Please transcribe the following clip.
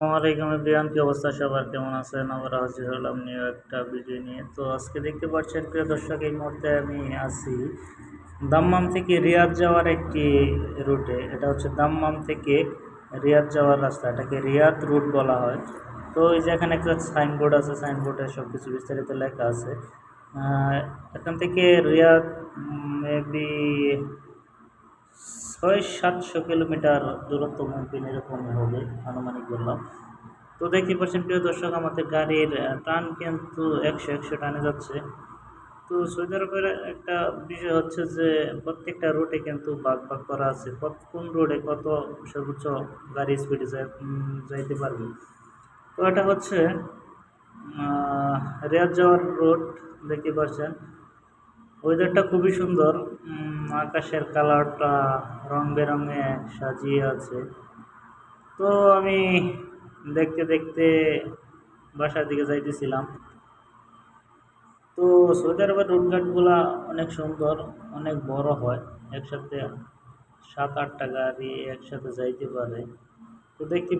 আসসালামাইকুম এভরিওয়ান, কি অবস্থা সবার, কেমন আছেন? আবার হাজির হলাম নিউ একটা ভিডিও নিয়ে। তো আজকে দেখতে পাচ্ছেন প্রিয় দর্শক, এই মুহূর্তে আমি আছি দাম্মাম থেকে রিয়াদ যাওয়ার একটি রুটে। এটা হচ্ছে দাম্মাম থেকে রিয়াদ যাওয়ার রাস্তা, এটাকে রিয়াদ রুট বলা হয়। তো এই যে এখানে একটা সাইনবোর্ড আছে, সাইনবোর্ডে সব কিছু বিস্তারিত লেখা আছে। এখান থেকে রিয়াদ মেবি 600-700 কিলোমিটার দূরত্ব মুমকিন এরকমই হবে, আনুমানিক বললাম। তো দেখতে পাচ্ছেন প্রিয় দর্শক, আমাদের গাড়ির টান কিন্তু 100 টানে যাচ্ছে। তো সৌদি আরবের একটা বিষয় হচ্ছে যে প্রত্যেকটা রুটে কিন্তু ভাগ ভাগ করা আছে, কোন রোডে কত সর্বোচ্চ গাড়ি স্পিডে যাইতে পারবে। তো এটা হচ্ছে রিয়াদ যাওয়ার রোড। দেখতে পাচ্ছেন ওয়েদারটা খুবই সুন্দর, আকাশের কালারটা রং বেরঙে সাজিয়ে আছে। তো আমি দেখতে দেখতে বাসার দিকে যাইতেছিলাম। তো সৌদি আরবের রুটঘাটগুলা অনেক সুন্দর, অনেক বড় হয়, একসাথে 7-8টা গাড়ি একসাথে যাইতে পারে। তো দেখতে পাচ্ছি